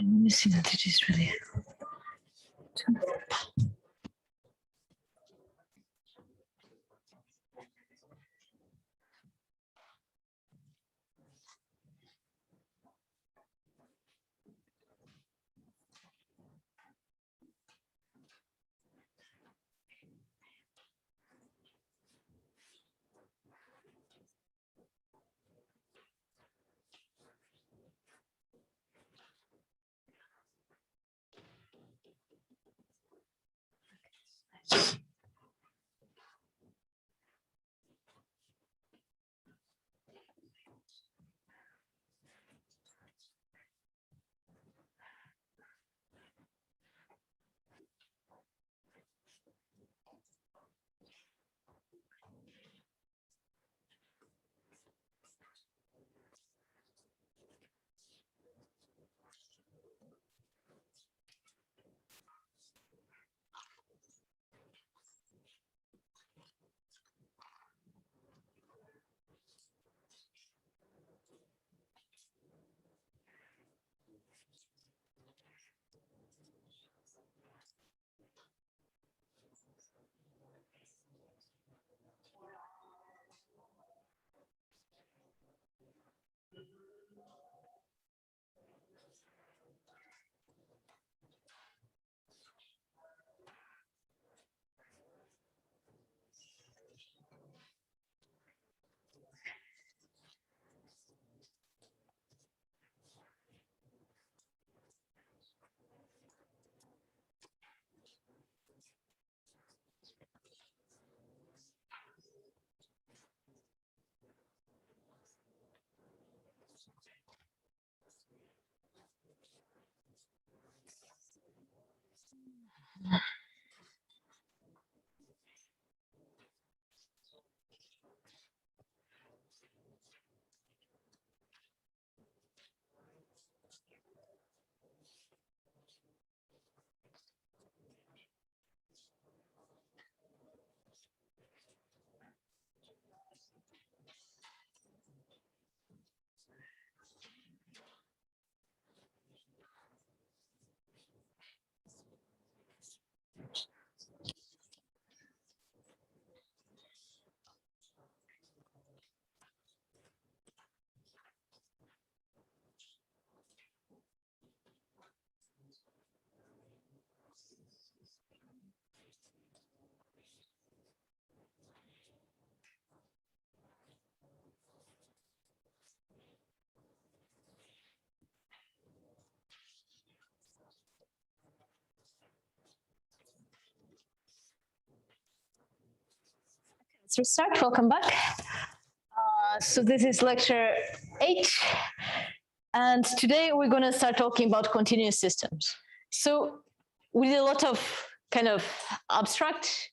Let me see that it is really. Let's restart. Welcome back. So this is lecture 8. And today we're going to start talking about continuous systems. So we did a lot of kind of abstract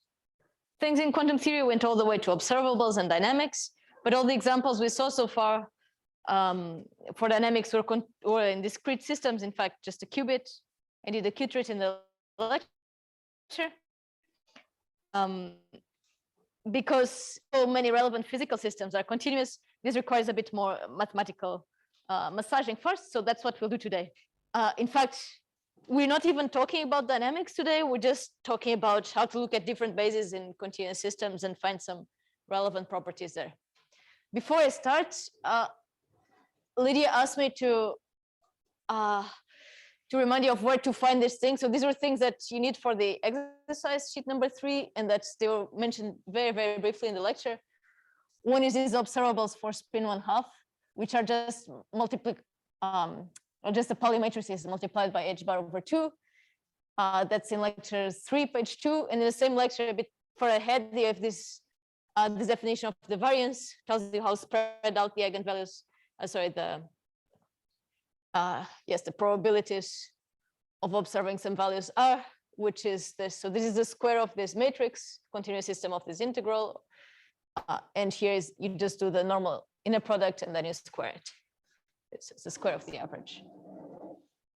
things in quantum theory, went all the way to observables and dynamics. But all the examples we saw so far for dynamics were in discrete systems. In fact, just a qubit. I did a qubit in the lecture. Because so many relevant physical systems are continuous, this requires a bit more mathematical massaging first. So that's what we'll do today. In fact, we're not even talking about dynamics today. We're just talking about how to look at different bases in continuous systems and find some relevant properties there. Before I start, Lydia asked me to remind you of where to find these things. So these are things that you need for the exercise sheet number 3, and that they were mentioned very, very briefly in the lecture. One is these observables for spin 1/2, which are just just the Pauli matrices multiplied by h bar over 2. That's in lecture 3, page 2. And in the same lecture, a bit further ahead, you have this definition of the variance, tells you how spread out the eigenvalues, the probabilities of observing some values are, which is this. So this is the square of this matrix, continuous system of this integral. And here is, you just do the normal inner product and then you square it. It's the square of the average.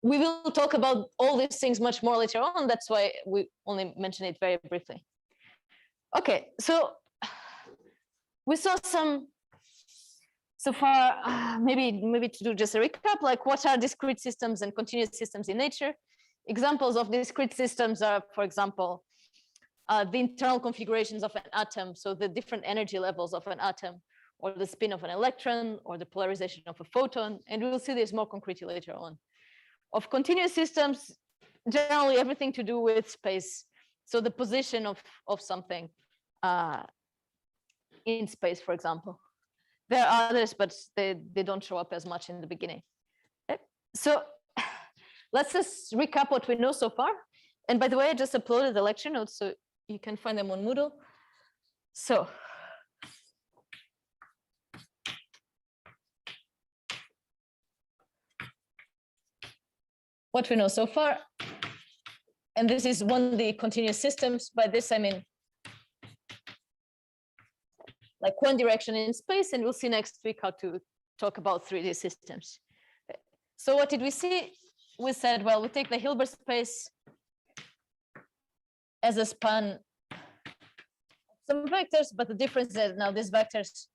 We will talk about all these things much more later on. That's why we only mention it very briefly. Okay, so we saw some so far, maybe to do just a recap, like what are discrete systems and continuous systems in nature? Examples of discrete systems are, for example, the internal configurations of an atom, so the different energy levels of an atom, or the spin of an electron, or the polarization of a photon, and we'll see this more concretely later on. Of continuous systems, generally everything to do with space, so the position of something in space, for example. There are others, but they don't show up as much in the beginning. So let's just recap what we know so far. And by the way, I just uploaded the lecture notes, so you can find them on Moodle. So what we know so far, and this is 1D continuous systems. By this, I mean like one direction in space, and we'll see next week how to talk about 3D systems. So what did we see? We said, well, we take the Hilbert space as a span of some vectors, but the difference is now these vectors,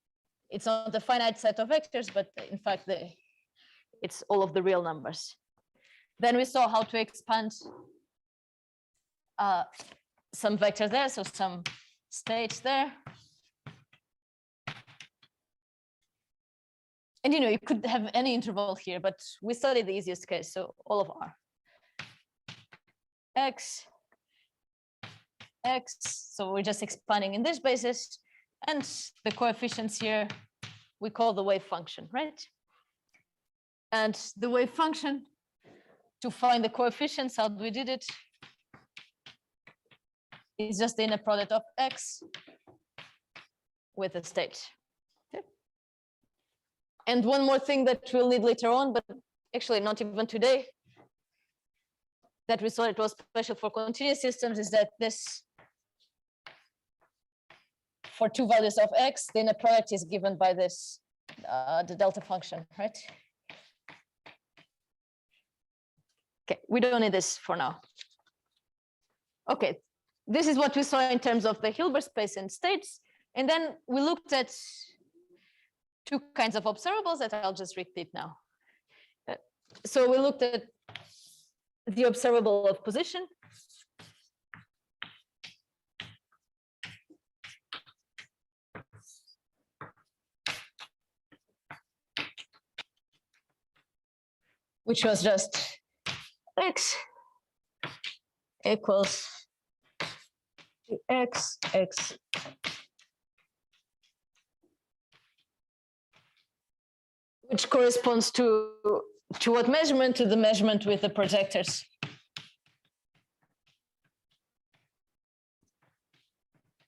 it's not a finite set of vectors, but in fact, it's all of the real numbers. Then we saw how to expand some vectors there, so some states there. And you could have any interval here, but we studied the easiest case, so all of R. X, so we're just expanding in this basis, and the coefficients here, we call the wave function, right? And the wave function, to find the coefficients, how we did it, is just the inner product of X with a state. And one more thing that we'll need later on, but actually not even today, that we saw it was special for continuous systems, is that this, for two values of X, the inner product is given by this, the delta function, right? Okay, we don't need this for now. Okay, this is what we saw in terms of the Hilbert space and states. And then we looked at two kinds of observables that I'll just repeat now. So we looked at the observable of position. Which was just X equals X. Which corresponds to what measurement? To the measurement with the projectors.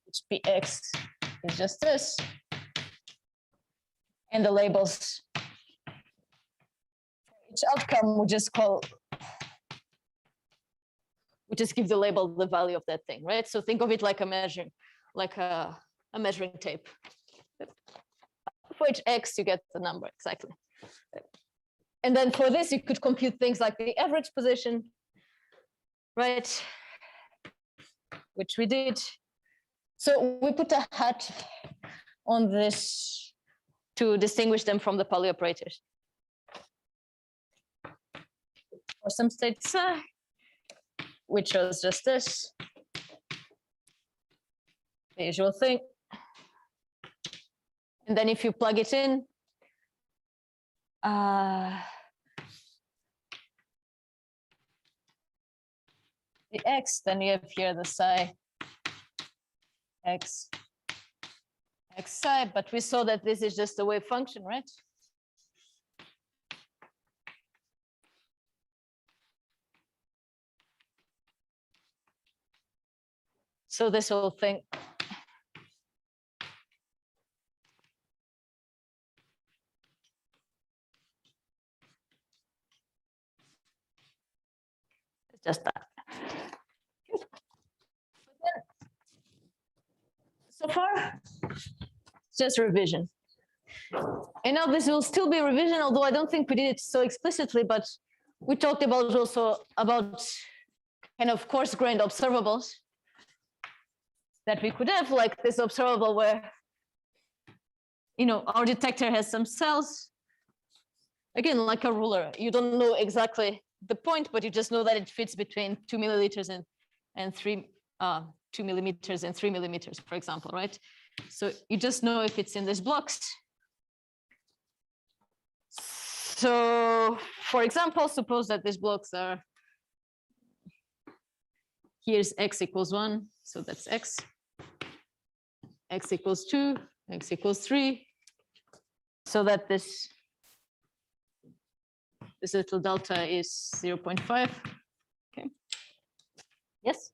Which Px is just this. And the labels. Each outcome we just give the label the value of that thing, right? So think of it like a measuring, like a measuring tape. For each X, you get the number exactly. And then for this, you could compute things like the average position, right? Which we did. So we put a hat on this to distinguish them from the Pauli operators. For some states, which was just this, the usual thing. And then if you plug it in, the X, then you have here the psi X psi, but we saw that this is just a wave function, right? So this whole thing is just that. So far, it's just revision. And now this will still be revision, although I don't think we did it so explicitly, but we talked about also about kind of coarse-grained observables that we could have, like this observable where you know, our detector has some cells. Again, like a ruler, you don't know exactly the point, but you just know that it fits between 2 milliliters and 2 millimeters and 3 millimeters, for example, right? So you just know if it's in these blocks. So, for example, suppose that these blocks are, here's x equals 1, so that's x equals 2, x equals 3, so that this little delta is 0.5. Okay. Yes?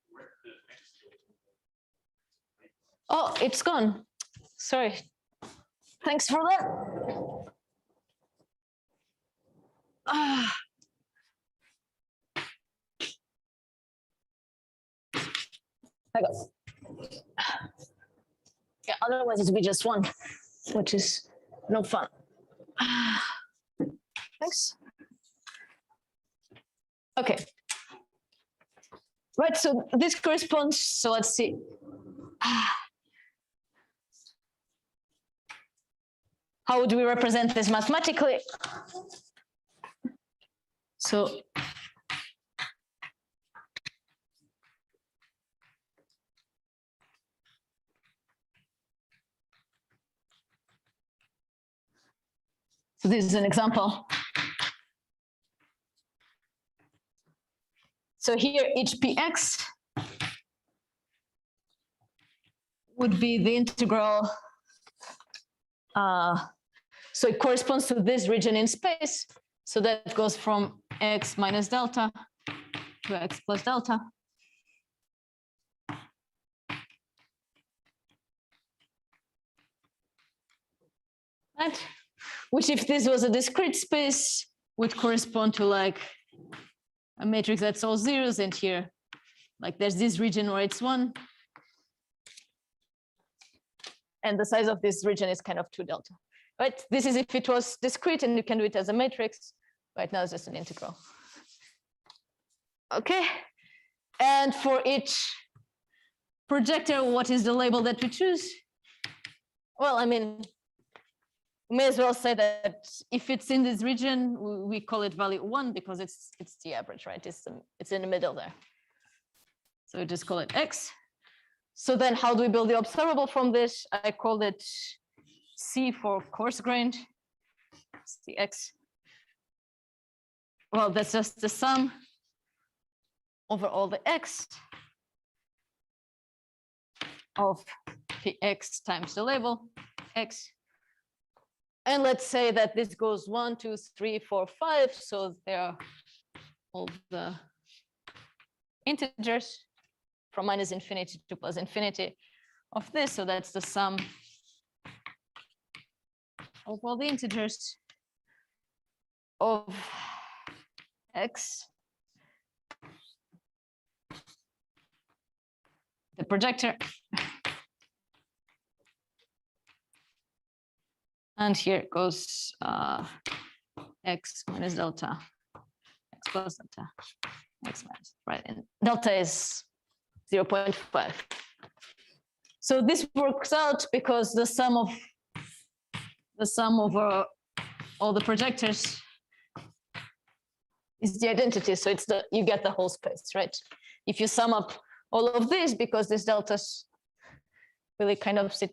Oh, it's gone. Sorry. Thanks for that. I got. Yeah, otherwise it would be just one, which is no fun. Thanks. Okay. Right, so this corresponds, so let's see. How would we represent this mathematically? So this is an example. So here each px would be the integral. So it corresponds to this region in space. So that goes from x minus delta to x plus delta. Right? Which, if this was a discrete space, would correspond to like a matrix that's all zeros, and here, like there's this region where it's 1. And the size of this region is kind of 2 delta. Right? This is if it was discrete and you can do it as a matrix. Right now it's just an integral. Okay. And for each projector, what is the label that we choose? Well, I mean, we may as well say that if it's in this region, we call it value 1 because it's the average, right? It's in the middle there. So we just call it x. So then how do we build the observable from this? I called it C for coarse grained. It's the x. Well, that's just the sum over all the x of px times the label x. And let's say that this goes 1, 2, 3, 4, 5. So there are all the integers from minus infinity to plus infinity of this. So that's the sum of all the integers of x, the projector, and here goes x minus delta, x plus delta, x minus, right? And delta is 0.5. So this works out because the sum over all the projectors is the identity. So it's you get the whole space, right? If you sum up all of this, because these deltas really kind of sit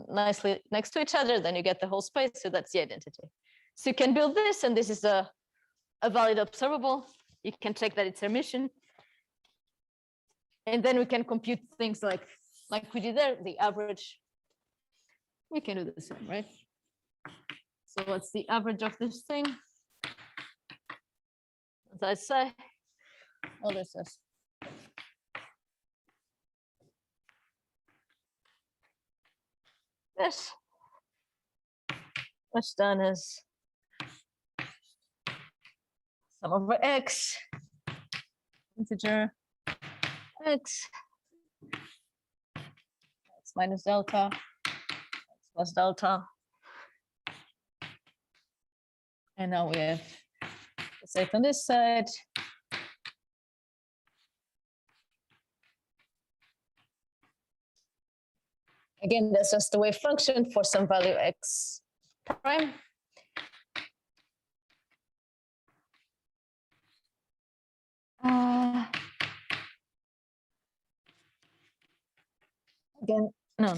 nicely next to each other, then you get the whole space. So that's the identity. So you can build this, and this is a valid observable. You can check that it's Hermitian. And then we can compute things like we did there, the average. We can do the same, right? So what's the average of this thing? As I say, well, this is this. What's done is sum over x, integer x minus delta, x plus delta. And now we have the set on this side. Again, that's just the wave function for some value x prime. Again, no,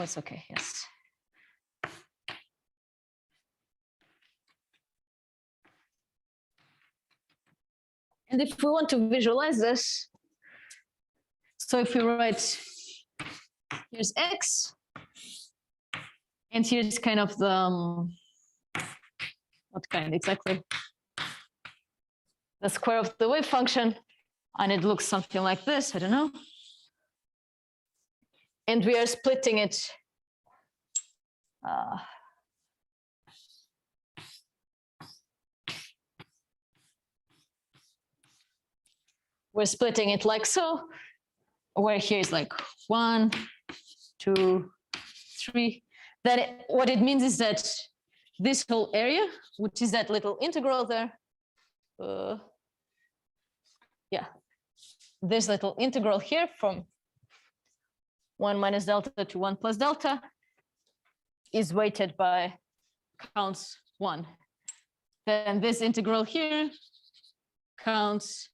it's okay, yes. And if we want to visualize this, so if we write, here's x, and here's kind of the, what kind exactly? The square of the wave function, and it looks something like this, I don't know. And we are splitting it. We're splitting it like so, where here's like 1, 2, 3. Then what it means is that this whole area, which is that little integral there, yeah, this little integral here from 1 minus delta to 1 plus delta is weighted by counts 1. Then this integral here counts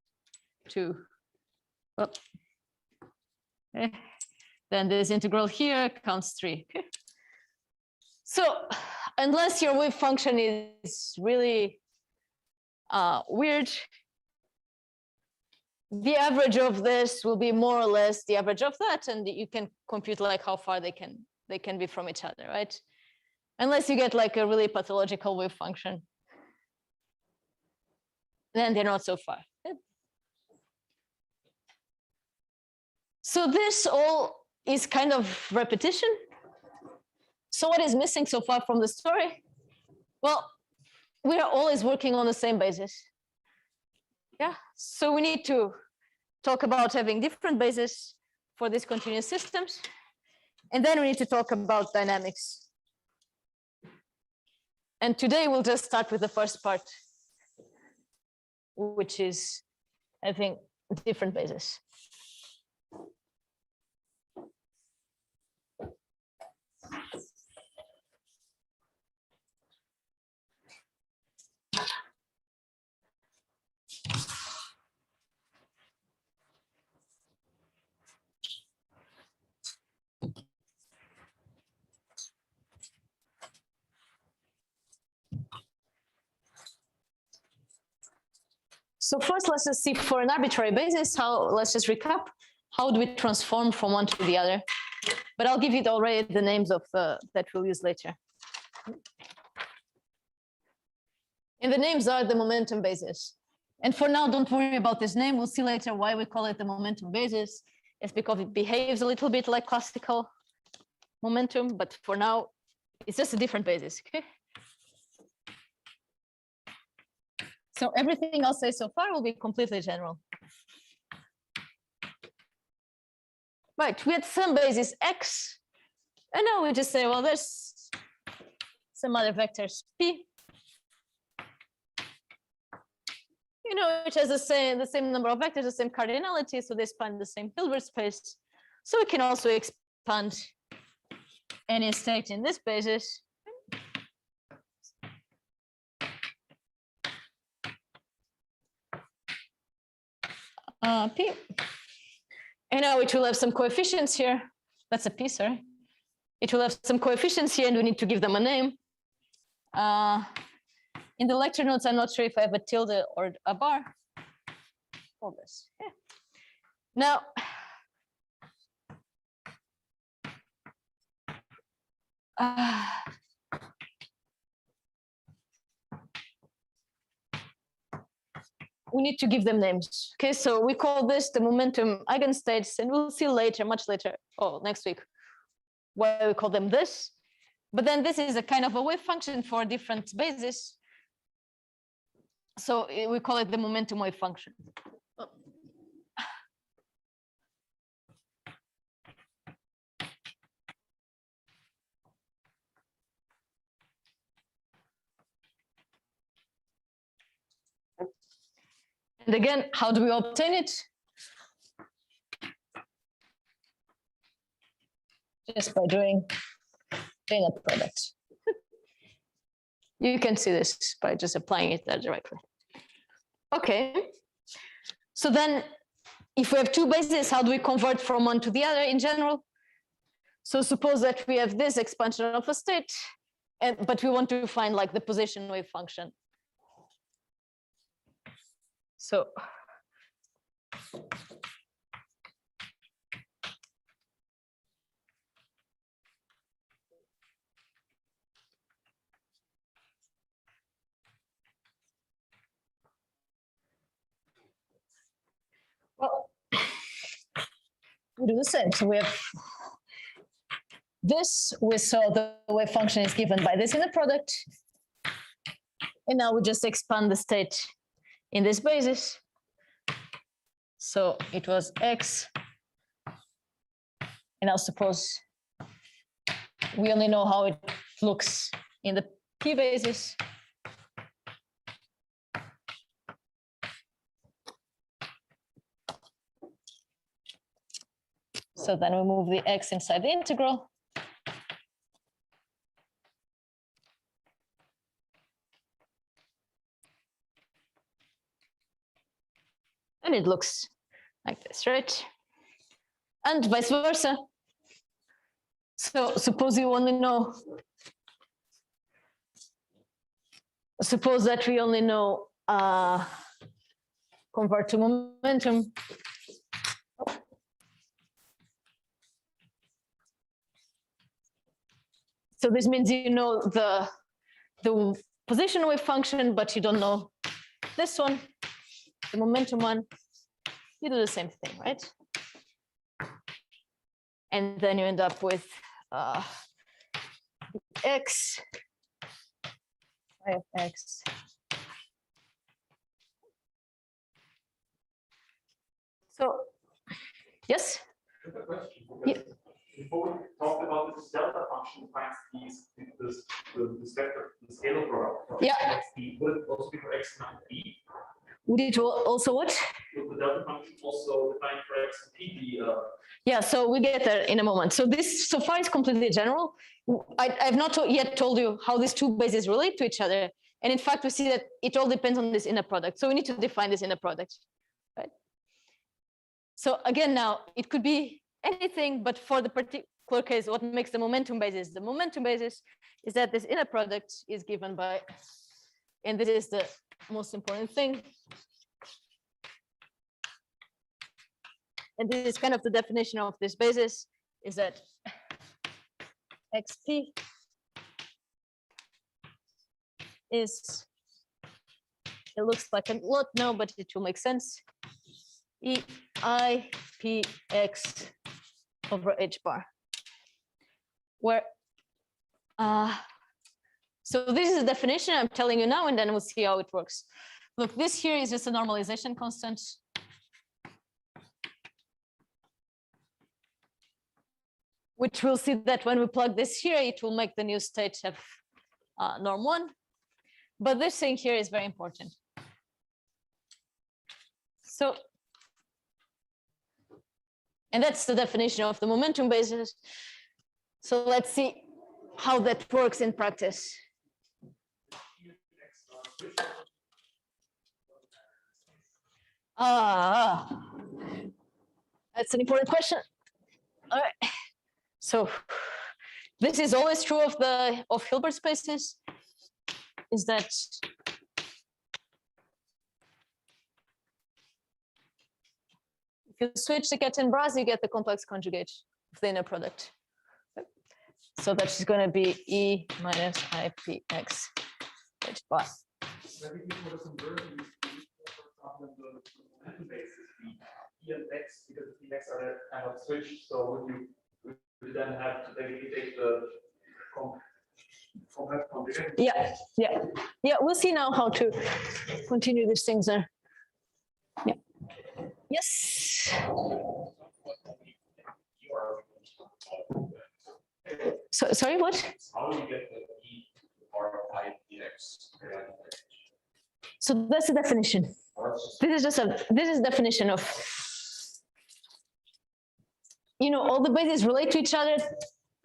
2. Oh. Okay. Then this integral here counts 3. Okay. So unless your wave function is really weird, the average of this will be more or less the average of that, and you can compute like how far they can be from each other, right? Unless you get like a really pathological wave function, then they're not so far. So this all is kind of repetition. So what is missing so far from the story? Well, we are always working on the same basis. Yeah, so we need to talk about having different bases for these continuous systems. And then we need to talk about dynamics. And today we'll just start with the first part, which is, I think, different bases. So first, let's just see for an arbitrary basis, let's just recap. How do we transform from one to the other? But I'll give you already the names of that we'll use later. And the names are the momentum basis. And for now, don't worry about this name. We'll see later why we call it the momentum basis. It's because it behaves a little bit like classical momentum, but for now, it's just a different basis, okay? So everything I'll say so far will be completely general. Right, we had some basis x, and now we just say, well, there's some other vectors p, you know, which has the same number of vectors, the same cardinality, so they span the same Hilbert space. So we can also expand any state in this basis. P. And now it will have some coefficients here. That's a P, sorry. It will have some coefficients here, and we need to give them a name. In the lecture notes, I'm not sure if I have a tilde or a bar. All this. Yeah. Now, we need to give them names. Okay, so we call this the momentum eigenstates, and we'll see later, much later, next week, why we call them this. But then this is a kind of a wave function for different bases. So we call it the momentum wave function. And again, how do we obtain it? just by doing inner product. You can see this by just applying it there directly. Okay. So then if we have two bases, how do we convert from one to the other in general? So suppose that we have this expansion of a state, but we want to find like the position wave function. So well, we do the same. So we have this, we saw the wave function is given by this inner product. And now we just expand the state in this basis. So it was X. And now suppose we only know how it looks in the P basis. So then we move the X inside the integral. And it looks like this, right? And vice versa. So suppose you only know, suppose that we only know convert to momentum. So this means you know the position wave function, but you don't know this one, the momentum one. You do the same thing, right? And then you end up with X, phi of X. So, yes? Yeah. Before we talked about this delta function finds the scalar product. Yeah. XP. Would it also be for X and P? Would it also what? Would the delta function also define for X and P? Yeah, so we get there in a moment. So this so far is completely general. I've not yet told you how these two bases relate to each other. And in fact, we see that it all depends on this inner product. So we need to define this inner product, right? So again, now it could be anything, but for the particular case, what makes the momentum basis is that this inner product is given by, and this is the most important thing. And this is kind of the definition of this basis, is that XP is, it looks like a lot now, but it will make sense. EIPX over H bar, where, so this is the definition I'm telling you now, and then we'll see how it works. Look, this here is just a normalization constant. Which we'll see that when we plug this here, it will make the new state have norm 1. But this thing here is very important. So, and that's the definition of the momentum basis. So let's see how that works in practice. That's an important question. All right. So this is always true of Hilbert spaces, is that if you switch the cat and bras, you get the complex conjugate of the inner product. So that's going to be E minus IPX H bar. Maybe for the conversion, for example, the basis, the E and X, because the X are kind of switched. So would you then have to take the complex conjugate? Yeah. We'll see now how to continue these things there. Yeah. Yes. So sorry, what? How do you get the E or IPX? So that's the definition. This is definition of, you know, all the bases relate to each other.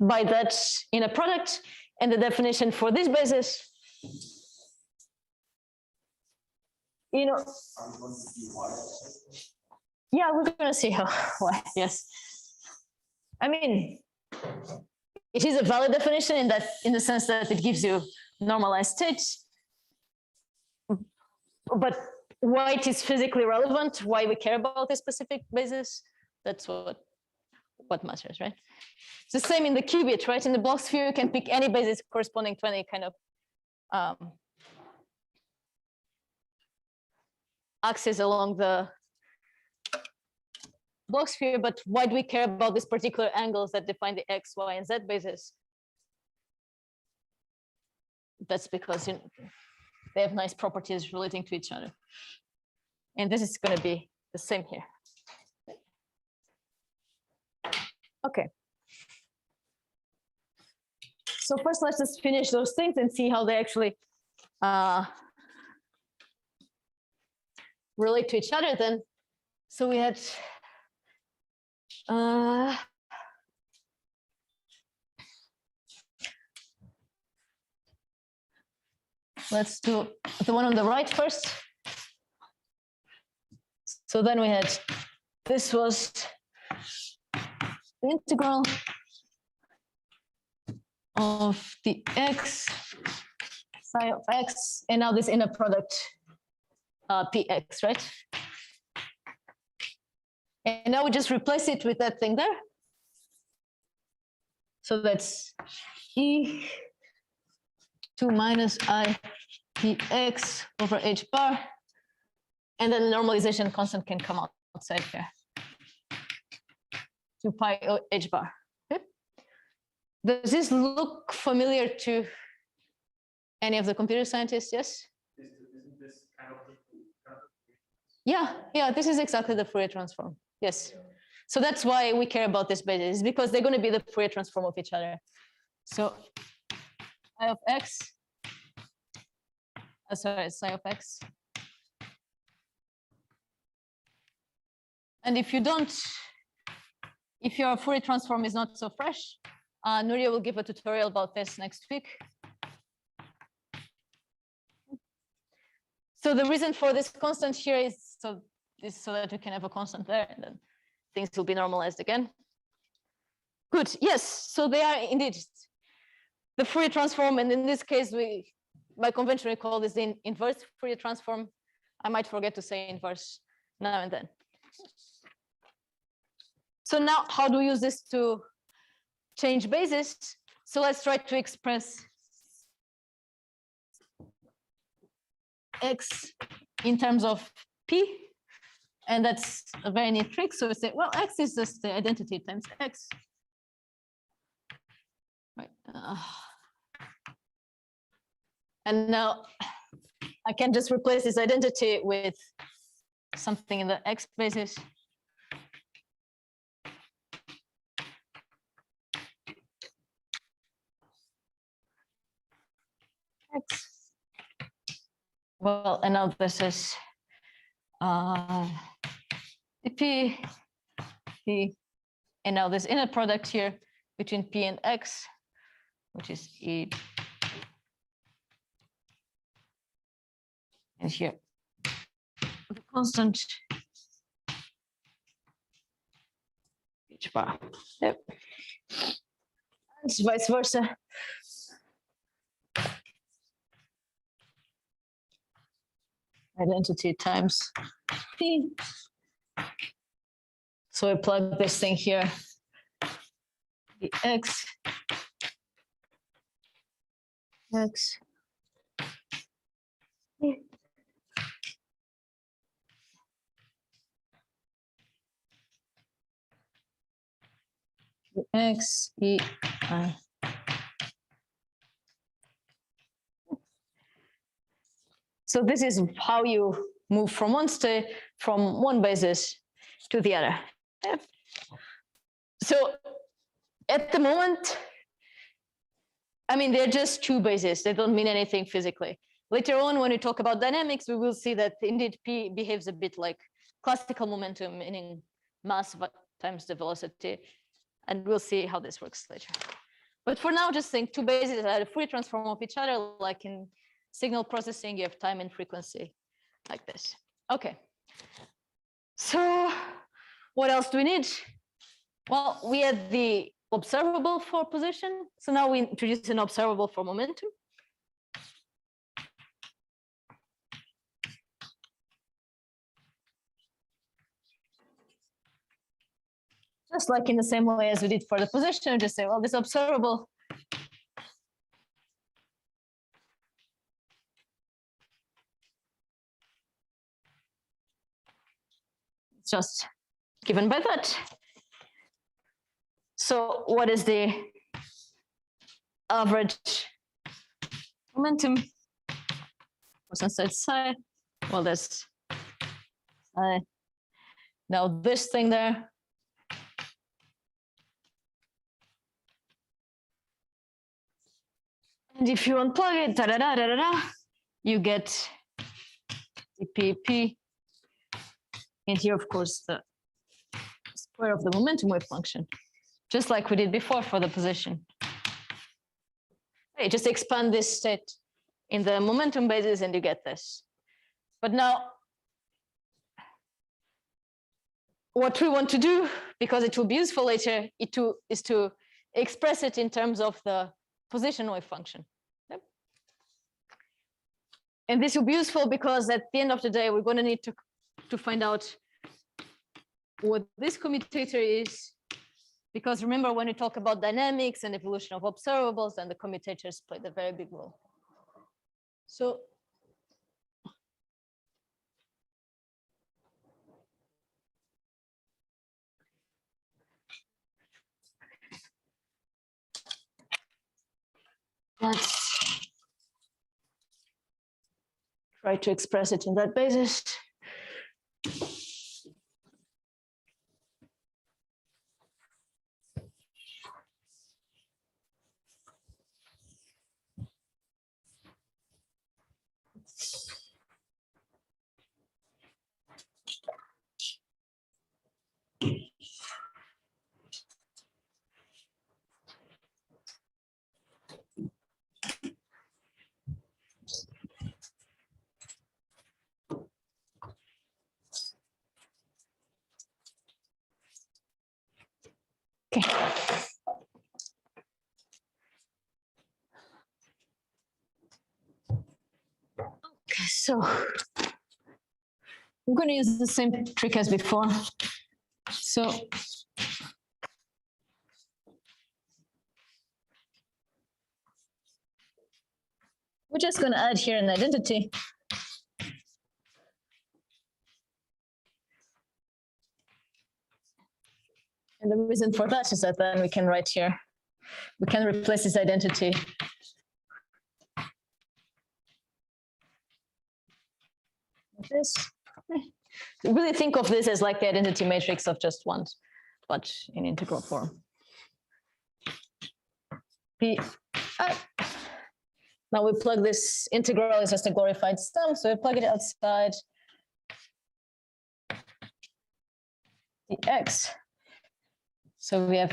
by that inner product, and the definition for this basis, you know, yeah, we're going to see how, why, yes. I mean, it is a valid definition in the sense that it gives you normalized states, but why it is physically relevant, why we care about a specific basis, that's what matters, right? It's the same in the qubit, right? In the block sphere, you can pick any basis corresponding to any kind of axis along the block sphere, but why do we care about these particular angles that define the x, y, and z basis? That's because they have nice properties relating to each other. And this is going to be the same here. Okay. So first, let's just finish those things and see how they actually relate to each other then. So we had let's do the one on the right first. So then we had, this was the integral of the x, psi of x, and now this inner product, px, right? And now we just replace it with that thing there. So that's e 2 minus I px over h bar. And then the normalization constant can come outside here. 2 pi h bar. Okay. Does this look familiar to any of the computer scientists? Yes? Isn't this kind of Yeah, this is exactly the Fourier transform. Yes. So that's why we care about this basis, because they're going to be the Fourier transform of each other. So I of x, sorry, psi of x. And if your Fourier transform is not so fresh, Nuriya will give a tutorial about this next week. So the reason for this constant here is so that we can have a constant there, and then things will be normalized again. Good, yes, so they are indeed the Fourier transform, and in this case, by convention, we call this the inverse Fourier transform. I might forget to say inverse now and then. So now, how do we use this to change basis? So let's try to express x in terms of p, and that's a very neat trick. So we say, well, x is just the identity times x. Right. And now I can just replace this identity with something in the x basis. X. Well, and now this is p, and now this inner product here between p and x, which is e, and here the constant h bar. Yep. And vice versa. Identity times p. So I plug this thing here, the x, x, e, I. So this is how you move from one state, from one basis to the other. Yeah. So at the moment, I mean, they're just two bases. They don't mean anything physically. Later on, when we talk about dynamics, we will see that indeed P behaves a bit like classical momentum, meaning mass times the velocity. And we'll see how this works later. But for now, just think two bases that are a Fourier transform of each other, like in signal processing, you have time and frequency like this. Okay. So what else do we need? Well, we had the observable for position. So now we introduce an observable for momentum. Just like in the same way as we did for the position, we just say, well, this observable it's just given by that. So what is the average momentum? What's inside psi? Well, there's now this thing there. And if you unplug it, you get dPP. And here, of course, the square of the momentum wave function, just like we did before for the position. Hey, just expand this state in the momentum basis and you get this. But now, what we want to do, because it will be useful later, is to express it in terms of the position wave function. Yep. And this will be useful because at the end of the day, we're going to need to find out what this commutator is. Because remember, when we talk about dynamics and evolution of observables, then the commutators played a very big role. So let's try to express it in that basis. Okay. Okay, so I'm going to use the same trick as before. So we're just going to add here an identity. And the reason for that is that then we can write here, we can replace this identity with this. Really think of this as like the identity matrix of just ones, but in integral form. Now we plug this integral is just a glorified sum, so we plug it outside the x. So we have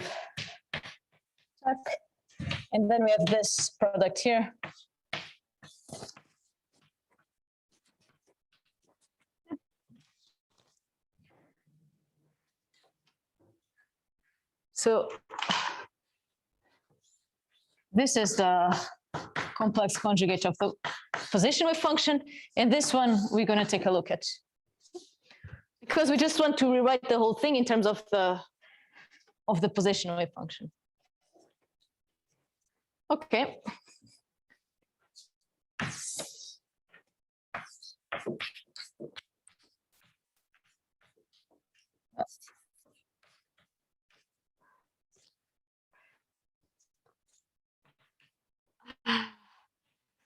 and then we have this product here. So this is the complex conjugate of the position wave function, and this one we're going to take a look at, because we just want to rewrite the whole thing in terms of the position wave function. Okay.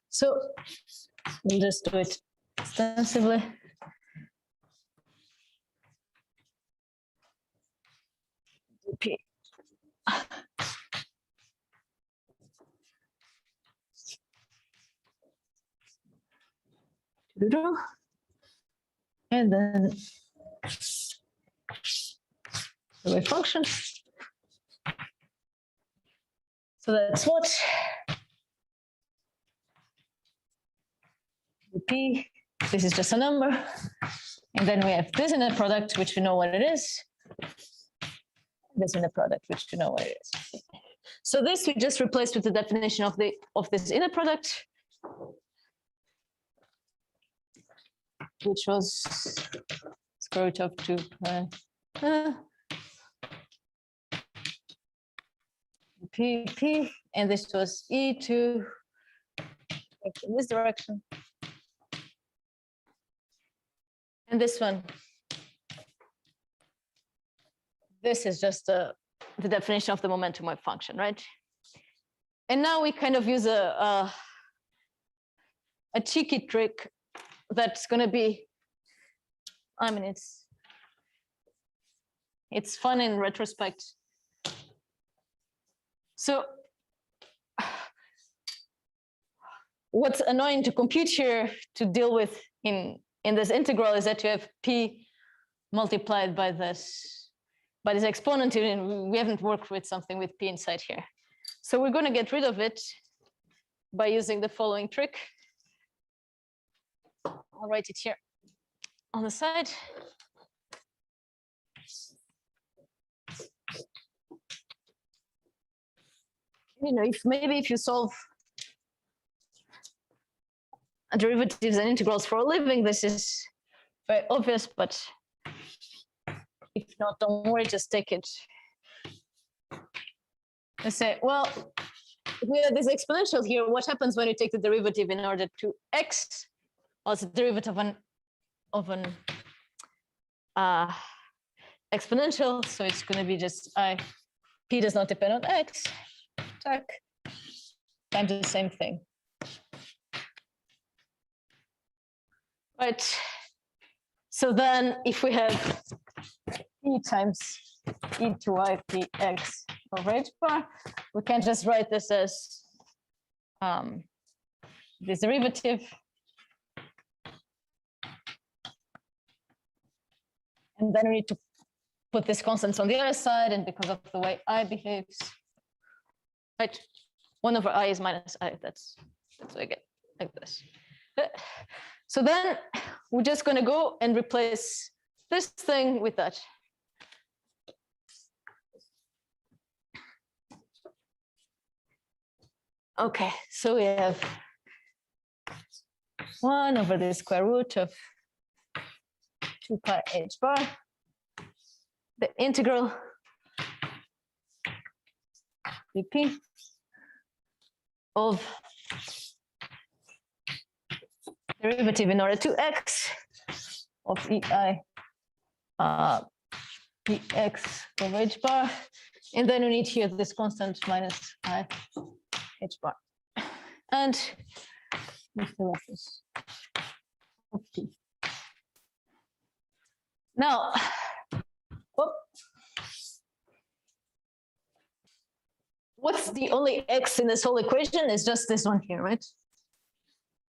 So we'll just do it extensively. P. And then the wave function. So that's what P, this is just a number. And then we have this inner product, which we know what it is. This inner product, which we know what it is. So this we just replaced with the definition of this inner product, which was square root of 2 P, and this was E2 in this direction. And this one, this is just the definition of the momentum wave function, right? And now we kind of use a cheeky trick that's going to be, I mean, it's fun in retrospect. So what's annoying to compute here to deal with in this integral is that you have P multiplied by this exponent, and we haven't worked with something with P inside here. So we're going to get rid of it by using the following trick. I'll write it here on the side. You know, if you solve derivatives and integrals for a living, this is very obvious, but if not, don't worry, just take it. Let's say, well, we have this exponential here. What happens when you take the derivative in order to x? Well, it's a derivative of an exponential, so it's going to be just p does not depend on x, times the same thing. Right. So then if we have e times e to y px over h bar, we can just write this as this derivative. And then we need to put this constant on the other side, and because of the way I behaves, right, 1 over I is minus I. That's what I get, like this. So then we're just going to go and replace this thing with that. Okay, so we have 1 over the square root of 2 pi h bar, the integral dp of derivative in order to x of ei px over h bar, and then we need here this constant minus I h bar, and this is of p. Now, what's the only x in this whole equation? Is just this one here, right?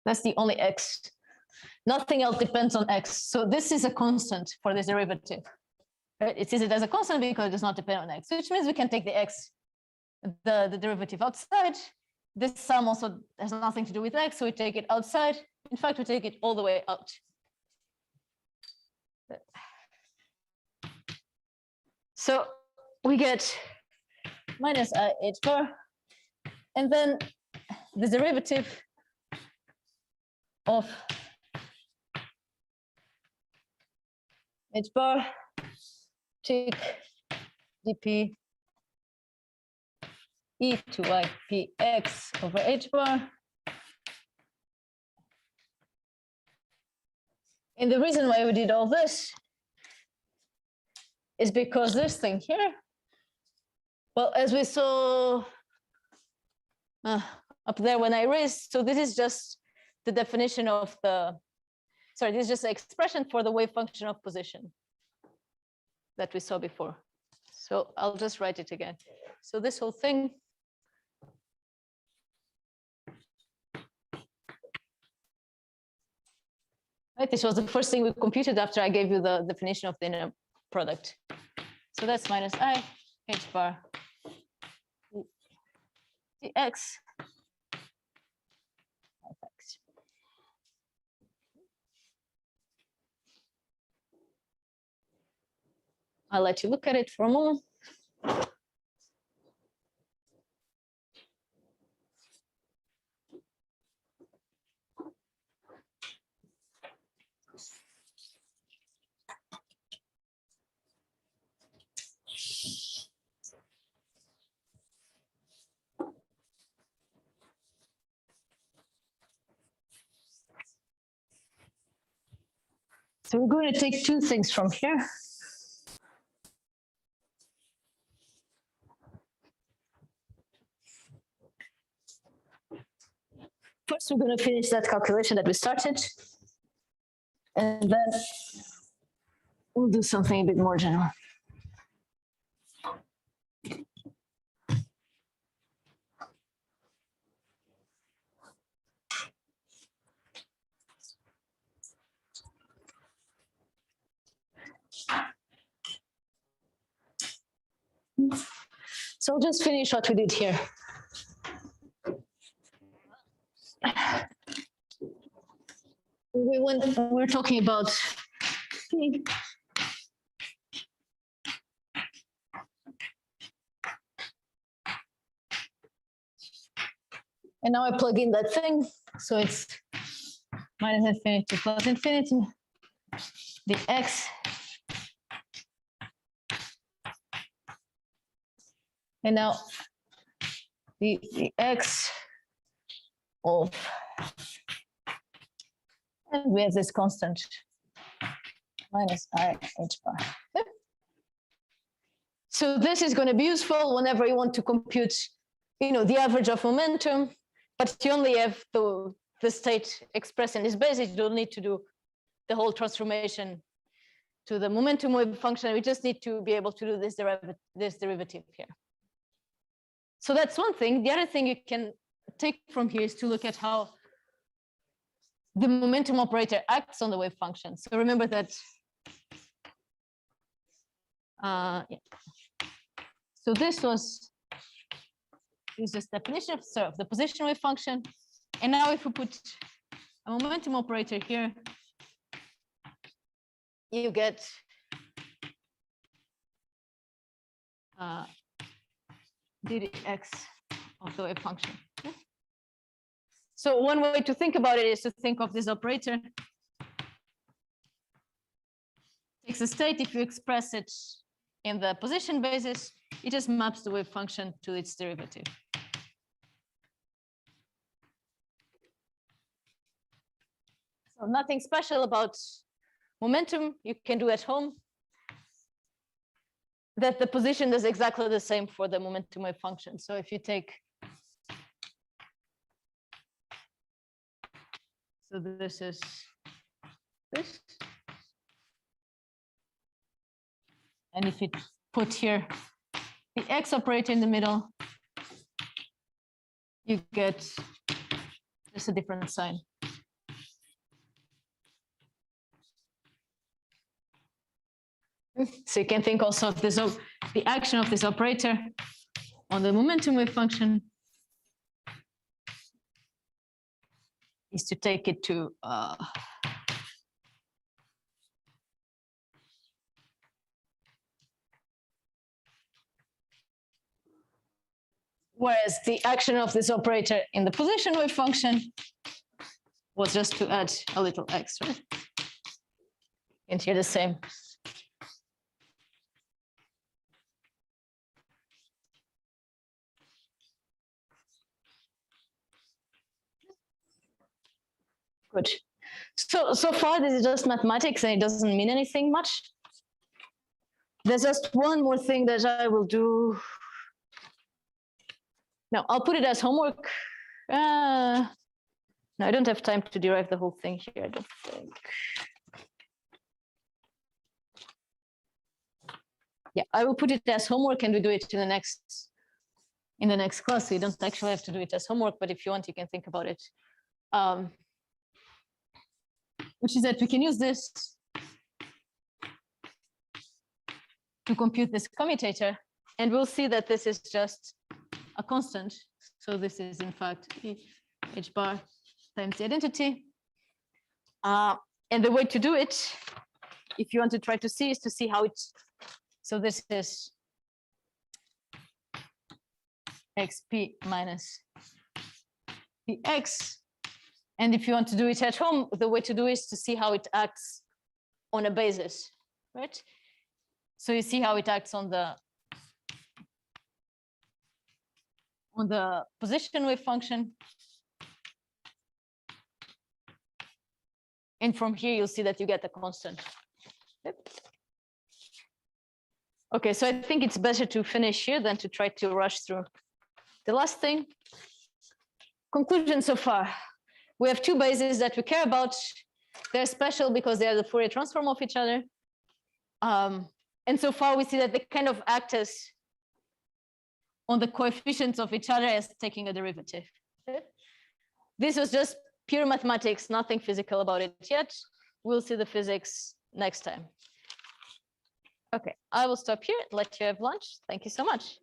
That's the only x. Nothing else depends on x. So this is a constant for this derivative. Right? It sees it as a constant because it does not depend on x, which means we can take the x, the derivative outside. This sum also has nothing to do with x, so we take it outside. In fact, we take it all the way out. So we get minus I h bar, and then the derivative of h bar take dp e to y px over h bar. And the reason why we did all this is because this thing here, well, as we saw up there when I raised, so this is just the definition of this is just an expression for the wave function of position that we saw before. So I'll just write it again. So this whole thing right, this was the first thing we computed after I gave you the definition of the inner product. So that's minus I h bar the x. I'll let you look at it for a moment. So we're going to take two things from here. First, we're going to finish that calculation that we started. And then we'll do something a bit more general. So I'll just finish what we did here. We're talking about and now I plug in that thing, so it's minus infinity plus infinity, the x and now the x of, and we have this constant minus I h bar. So this is going to be useful whenever you want to compute, the average of momentum, but you only have the state expressed in this basis. You don't need to do the whole transformation to the momentum wave function. We just need to be able to do this derivative here. So that's one thing. The other thing you can take from here is to look at how the momentum operator acts on the wave function. So remember that. Yeah. So this is just definition of the position wave function. And now if we put a momentum operator here, you get ddx of the wave function. Okay. So one way to think about it is to think of this operator. Takes a state, if you express it in the position basis, it just maps the wave function to its derivative. So nothing special about momentum, you can do at home. That the position is exactly the same for the momentum wave function. So if you take, so this is this. And if you put here the x operator in the middle, you get just a different sign. So you can think also of this, the action of this operator on the momentum wave function is to take it to whereas the action of this operator in the position wave function was just to add a little x, right? And here the same. Good. So far, this is just mathematics and it doesn't mean anything much. There's just one more thing that I will do. Now, I'll put it as homework. No, I don't have time to derive the whole thing here, I don't think. Yeah, I will put it as homework and we do it in the next class. So you don't actually have to do it as homework, but if you want, you can think about it. Which is that we can use this to compute this commutator, and we'll see that this is just a constant. So this is in fact H bar times the identity. And the way to do it, if you want to try to see, is to see how it's, so this is xp minus px. And if you want to do it at home, the way to do is to see how it acts on a basis, right? So you see how it acts on the position wave function. And from here, you'll see that you get a constant. Yep. Okay, so I think it's better to finish here than to try to rush through the last thing. Conclusion so far. We have two bases that we care about. They're special because they are the Fourier transform of each other. And so far, we see that they kind of act as on the coefficients of each other as taking a derivative. Okay? This was just pure mathematics, nothing physical about it yet. We'll see the physics next time. Okay, I will stop here, let you have lunch. Thank you so much.